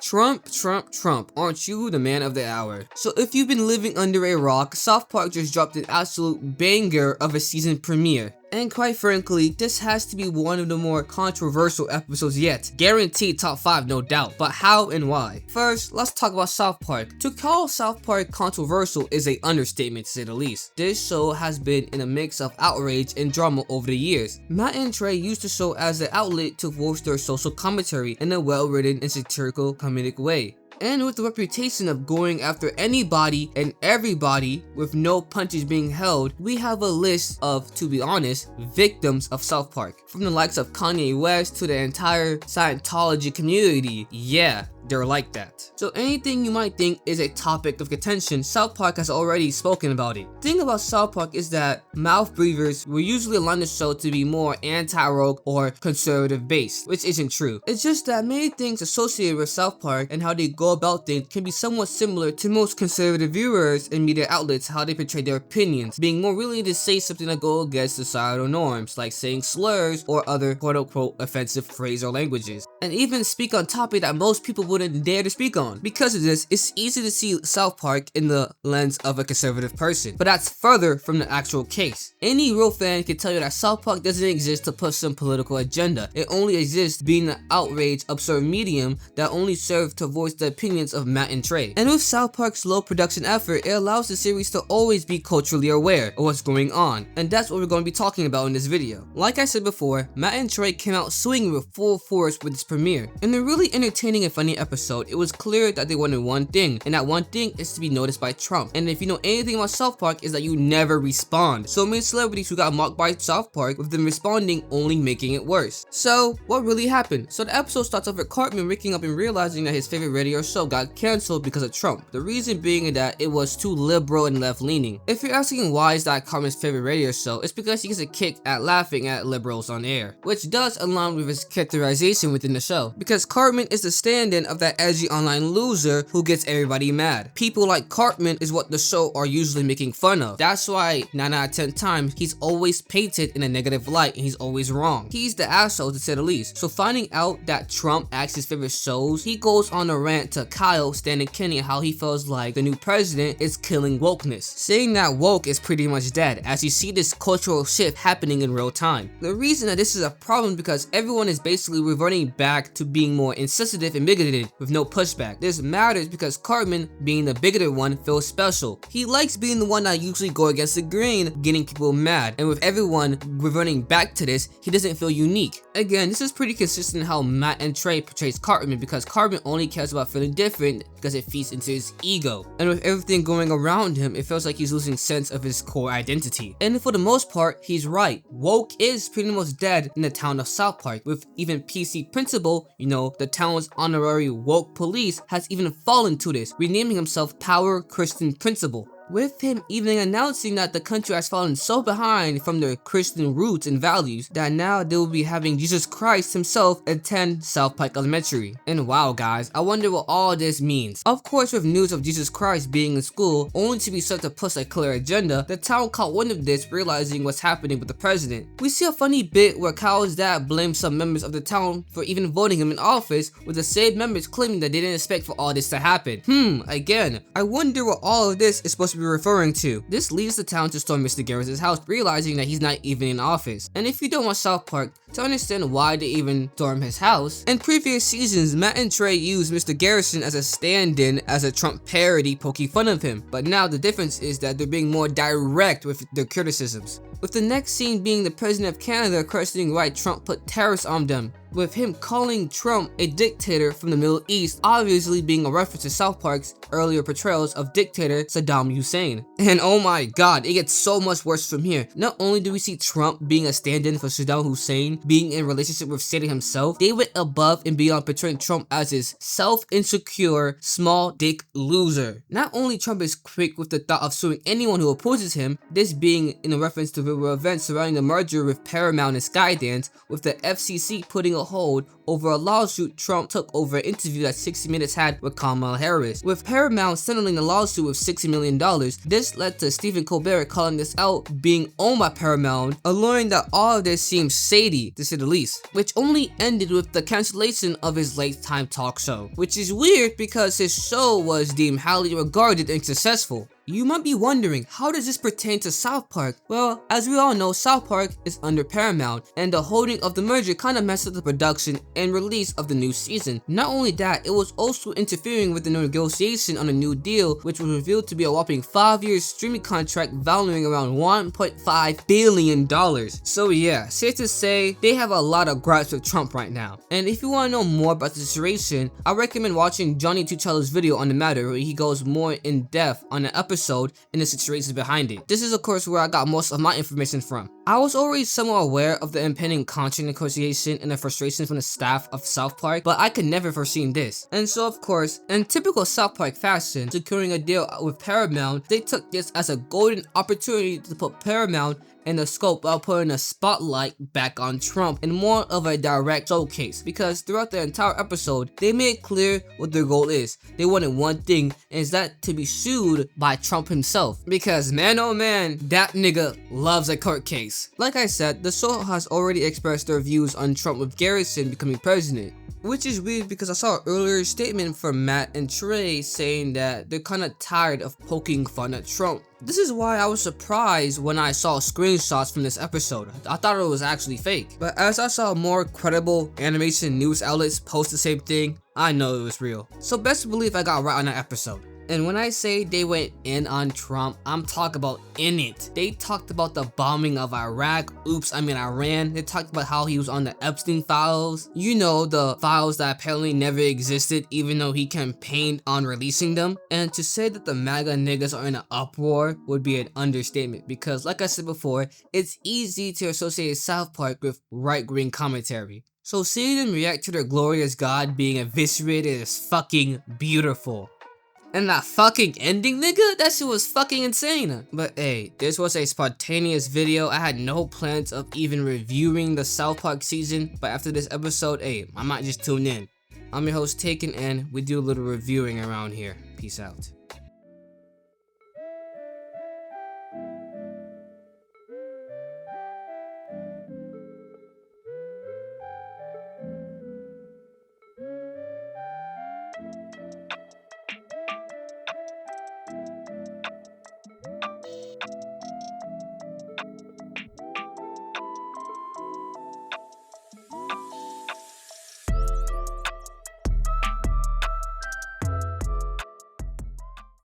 Trump, Trump, Trump, aren't you the man of the hour? So if you've been living under a rock, South Park just dropped an absolute banger of a season premiere. And quite frankly, this has to be one of the more controversial episodes yet. Guaranteed top 5, no doubt. But how and why? First, let's talk about South Park. To call South Park controversial is an understatement to say the least. This show has been in a mix of outrage and drama over the years. Matt and Trey used the show as an outlet to voice their social commentary in a well-written and satirical comedic way. And with the reputation of going after anybody and everybody with no punches being held, we have a list of, to be honest, victims of South Park. From the likes of Kanye West to the entire Scientology community. Yeah, they're like that. So anything you might think is a topic of contention, South Park has already spoken about it. The thing about South Park is that mouth breathers will usually align the show to be more anti-woke or conservative based, which isn't true. It's just that many things associated with South Park and how they go about things can be somewhat similar to most conservative viewers and media outlets, how they portray their opinions, being more willing to say something that go against societal norms, like saying slurs or other quote-unquote offensive phrases or languages, and even speak on topics that most people wouldn't dare to speak on. Because of this, it's easy to see South Park in the lens of a conservative person, but that's further from the actual case. Any real fan can tell you that South Park doesn't exist to push some political agenda. It only exists being an outrage, absurd medium that only serves to voice the opinions of Matt and Trey. And with South Park's low production effort, it allows the series to always be culturally aware of what's going on, and that's what we're going to be talking about in this video. Like I said before, Matt and Trey came out swinging with full force with this premiere. In a really entertaining and funny episode, it was clear that they wanted one thing, and that one thing is to be noticed by Trump. And if you know anything about South Park, is that you never respond. So many celebrities who got mocked by South Park, with them responding only making it worse. So what really happened? So the episode starts off with Cartman waking up and realizing that his favorite radio show got cancelled because of Trump. The reason being that it was too liberal and left-leaning. If you're asking why is that Cartman's favorite radio show, it's because he gets a kick at laughing at liberals on air, which does align with his characterization within the show, because Cartman is the stand-in of that edgy online loser who gets everybody mad. People like Cartman is what the show are usually making fun of. That's why 9 out of 10 times he's always painted in a negative light and he's always wrong. He's the asshole to say the least. So finding out that Trump acts his favorite shows, he goes on a rant to Kyle, Stan, and Kenny how he feels like the new president is killing wokeness, saying that woke is pretty much dead as you see this cultural shift happening in real time. The reason that this is a problem because everyone is basically reverting back to being more insensitive and bigoted with no pushback. This matters because Cartman, being the bigoted one, feels special. He likes being the one that usually go against the grain, getting people mad, and with everyone reverting back to this, he doesn't feel unique. Again, this is pretty consistent how Matt and Trey portrays Cartman, because Cartman only cares about feeling different because it feeds into his ego. And with everything going around him, it feels like he's losing sense of his core identity. And for the most part, he's right. Woke is pretty much dead in the town of South Park, with even PC Principal, you know, the town's honorary woke police, has even fallen to this, renaming himself Power Christian Principal, with him even announcing that the country has fallen so behind from their Christian roots and values that now they will be having Jesus Christ himself attend South Park Elementary. And wow guys, I wonder what all this means. Of course, with news of Jesus Christ being in school only to be set to push a clear agenda, the town caught wind of this, realizing what's happening with the president. We see a funny bit where Kyle's dad blames some members of the town for even voting him in office, with the same members claiming that they didn't expect for all this to happen. Again, I wonder what all of this is supposed to be referring to. This leads the town to storm Mr. Garrett's house, realizing that he's not even in office. And if you don't watch South Park, to understand why they even storm his house, in previous seasons, Matt and Trey used Mr. Garrison as a stand-in as a Trump parody poking fun of him. But now the difference is that they're being more direct with their criticisms, with the next scene being the president of Canada questioning why Trump put tariffs on them, with him calling Trump a dictator from the Middle East, obviously being a reference to South Park's earlier portrayals of dictator Saddam Hussein. And oh my god, it gets so much worse from here. Not only do we see Trump being a stand-in for Saddam Hussein, being in a relationship with Satan himself, they went above and beyond portraying Trump as his self-insecure, small dick loser. Not only Trump is quick with the thought of suing anyone who opposes him, this being in a reference to the events surrounding the merger with Paramount and Skydance, with the FCC putting a a hold over a lawsuit Trump took over an interview that 60 Minutes had with Kamala Harris. With Paramount settling the lawsuit with $60 million, this led to Stephen Colbert calling this out being owned by Paramount, alluring that all of this seems shady, to say the least, which only ended with the cancellation of his late-time talk show, which is weird because his show was deemed highly regarded and successful. You might be wondering, how does this pertain to South Park? Well, as we all know, South Park is under Paramount, and the holding of the merger kind of messed up the production and release of the new season. Not only that, it was also interfering with the negotiation on a new deal, which was revealed to be a whopping 5-year streaming contract valuing around $1.5 billion. So yeah, safe to say, they have a lot of gripes with Trump right now. And if you want to know more about the situation, I recommend watching Johnny Tuchello's video on the matter, where he goes more in depth on the episode and the situations behind it. This is of course where I got most of my information from. I was already somewhat aware of the impending contract negotiation and the frustration from the staff of South Park, but I could never foreseen this. And so of course, in typical South Park fashion, securing a deal with Paramount, they took this as a golden opportunity to put Paramount in the scope while putting a spotlight back on Trump in more of a direct showcase, because throughout the entire episode they made clear what their goal is. They wanted one thing, and is that to be sued by Trump himself, because man oh man, that nigga loves a court case. Like I said, the show has already expressed their views on Trump with Garrison becoming president, which is weird because I saw an earlier statement from Matt and Trey saying that they're kinda tired of poking fun at Trump. This is why I was surprised when I saw screenshots from this episode. I thought it was actually fake. But as I saw more credible animation news outlets post the same thing, I know it was real. So best believe I got right on that episode. And when I say they went in on Trump, I'm talking about in it. They talked about the bombing of Iraq, Iran. They talked about how he was on the Epstein files. You know, the files that apparently never existed even though he campaigned on releasing them. And to say that the MAGA niggas are in an uproar would be an understatement, because like I said before, it's easy to associate South Park with right-wing commentary. So seeing them react to their glorious god being eviscerated is fucking beautiful. And that fucking ending, nigga? That shit was fucking insane. But hey, this was a spontaneous video. I had no plans of even reviewing the South Park season, but after this episode, hey, I might just tune in. I'm your host, Taken, and we do a little reviewing around here. Peace out.